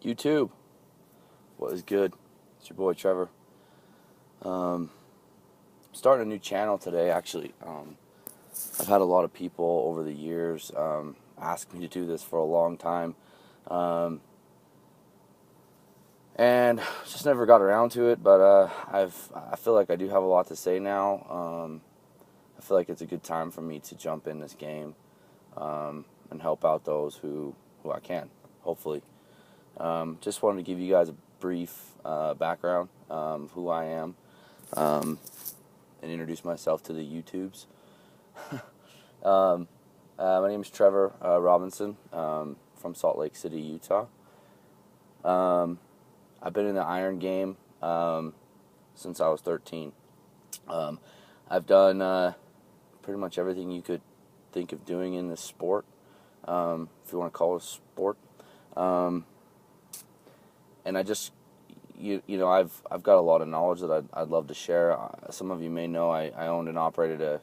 YouTube, what is good? It's your boy Trevor. Starting a new channel today, actually. I've had a lot of people over the years ask me to do this for a long time. And just never got around to it, but I feel like I do have a lot to say now. I feel like it's a good time for me to jump in this game and help out those who I can, hopefully. Just wanted to give you guys a brief background, who I am, and introduce myself to the YouTubes. My name is Trevor Robinson from Salt Lake City, Utah. I've been in the iron game since I was 13. I've done pretty much everything you could think of doing in this sport, if you want to call it a sport. And I just, I've got a lot of knowledge that I'd love to share. Some of you may know I owned and operated a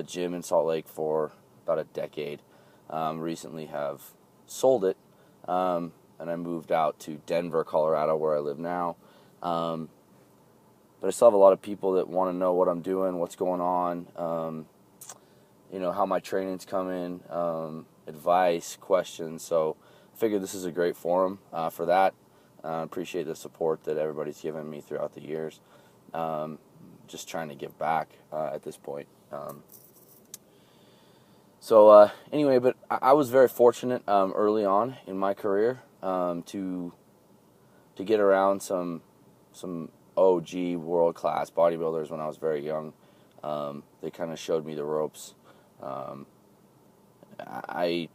gym in Salt Lake for about a decade. Recently have sold it, and I moved out to Denver, Colorado, where I live now. But I still have a lot of people that want to know what I'm doing, what's going on, how my training's coming, advice, questions. So I figured this is a great forum for that. Appreciate the support that everybody's given me throughout the years. Just trying to give back at this point. Anyway, but I was very fortunate early on in my career to get around some OG world-class bodybuilders when I was very young. They kind of showed me the ropes. I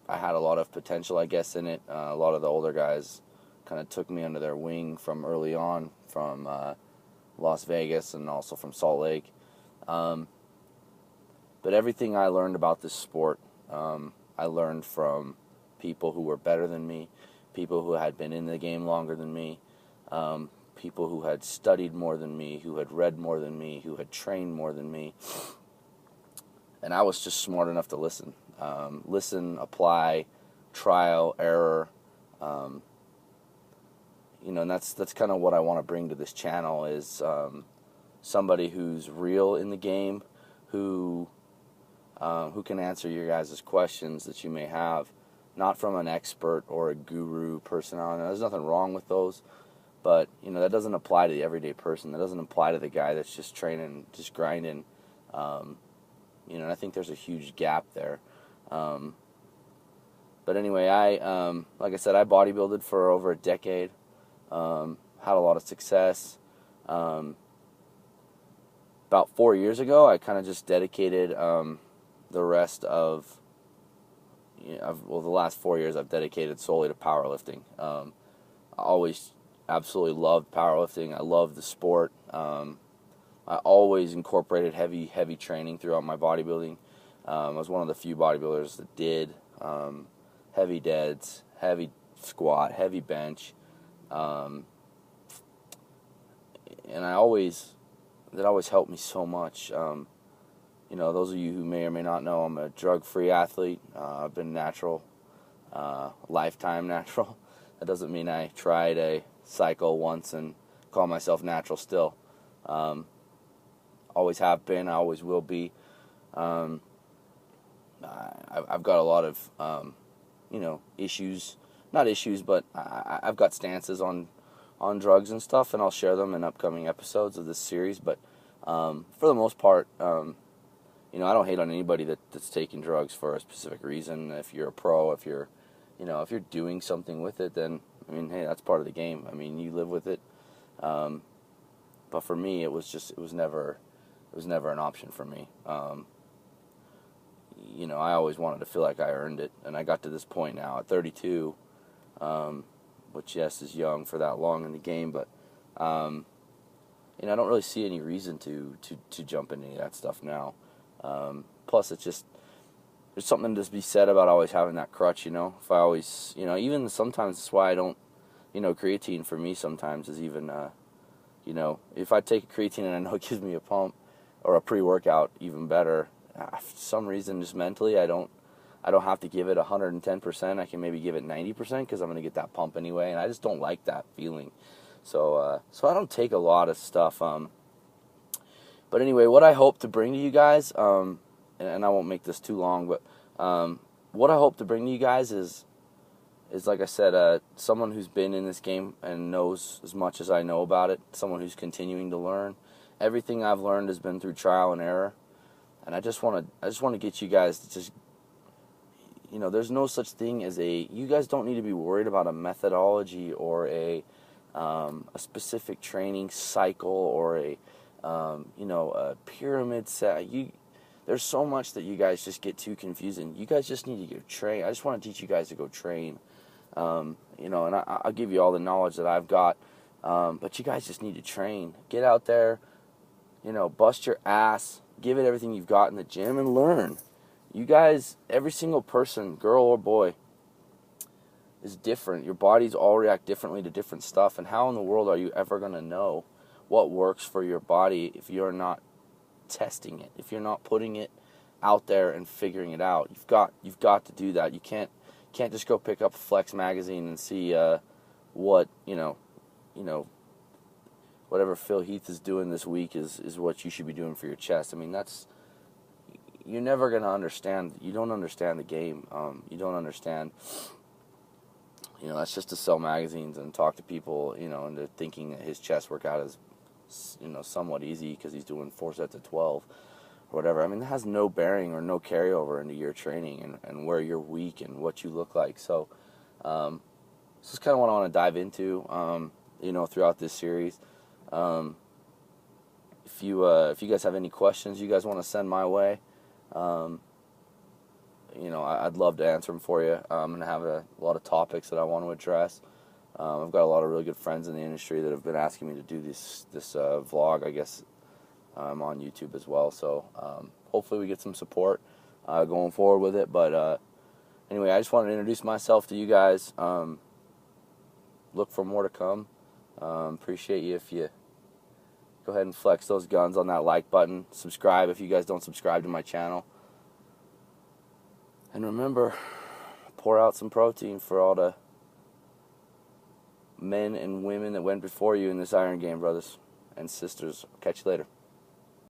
had a lot of potential, I guess, in it. A lot of the older guys kind of took me under their wing from early on, from Las Vegas and also from Salt Lake. But everything I learned about this sport, I learned from people who were better than me, people who had been in the game longer than me, people who had studied more than me, who had read more than me, who had trained more than me. And I was just smart enough to listen. Listen, apply, trial, error. And that's kind of what I want to bring to this channel is somebody who's real in the game, who can answer your guys' questions that you may have, not from an expert or a guru personality. There's nothing wrong with those, but that doesn't apply to the everyday person. That doesn't apply to the guy that's just training, just grinding. And I think there's a huge gap there. But anyway, like I said, I bodybuilded for over a decade. Had a lot of success. About 4 years ago, I kind of just dedicated the rest of, the last 4 years I've dedicated solely to powerlifting. I always absolutely loved powerlifting. I loved the sport. I always incorporated heavy training throughout my bodybuilding. I was one of the few bodybuilders that did heavy deads, heavy squat, heavy bench. And that always helped me so much. Those of you who may or may not know, I'm a drug-free athlete. I've been natural, lifetime natural. That doesn't mean I tried a cycle once and call myself natural still. Always have been, I always will be. I've got a lot of, issues. Not issues, but I've got stances on drugs and stuff, and I'll share them in upcoming episodes of this series. But for the most part, I don't hate on anybody that's taking drugs for a specific reason. If you're a pro, if you're doing something with it, then hey, that's part of the game. You live with it. But for me, it was never an option for me. I always wanted to feel like I earned it, and I got to this point now at 32, which yes is young for that long in the game, but I don't really see any reason to jump into any of that stuff now. Plus, there's something to be said about always having that crutch. If I always, even sometimes that's why I don't, creatine for me sometimes is even, if I take a creatine and I know it gives me a pump or a pre-workout, even better. For some reason, just mentally, I don't I don't have to give it 110%. I can maybe give it 90% because I'm going to get that pump anyway, and I just don't like that feeling. So I don't take a lot of stuff. But anyway, what I hope to bring to you guys, and I won't make this too long, but what I hope to bring to you guys is like I said, someone who's been in this game and knows as much as I know about it, someone who's continuing to learn. Everything I've learned has been through trial and error, and I just want to get you guys to just, there's no such thing as you guys don't need to be worried about a methodology or a specific training cycle or a pyramid set. There's so much that you guys just get too confusing. You guys just need to go train. I just want to teach you guys to go train. And I'll give you all the knowledge that I've got. But you guys just need to train. Get out there, bust your ass, give it everything you've got in the gym and learn. You guys, every single person, girl or boy, is different. Your bodies all react differently to different stuff. And how in the world are you ever going to know what works for your body if you're not testing it, if you're not putting it out there and figuring it out? You've got to do that. You can't just go pick up a Flex magazine and see what whatever Phil Heath is doing this week is what you should be doing for your chest. I mean, you're never going to understand. You don't understand the game. You don't understand. That's just to sell magazines and talk to people, and they're thinking that his chest workout is, somewhat easy because he's doing 4 sets of 12 or whatever. I mean, that has no bearing or no carryover into your training and where you're weak and what you look like. So, this is kind of what I want to dive into, throughout this series. If you guys have any questions you guys want to send my way, I'd love to answer them for you. I'm going to have a lot of topics that I want to address. I've got a lot of really good friends in the industry that have been asking me to do this vlog, I guess, on YouTube as well. So hopefully we get some support going forward with it. But anyway, I just wanted to introduce myself to you guys. Look for more to come. Appreciate you if you go ahead and flex those guns on that like button. Subscribe if you guys don't subscribe to my channel. And remember, pour out some protein for all the men and women that went before you in this iron game, brothers and sisters. Catch you later.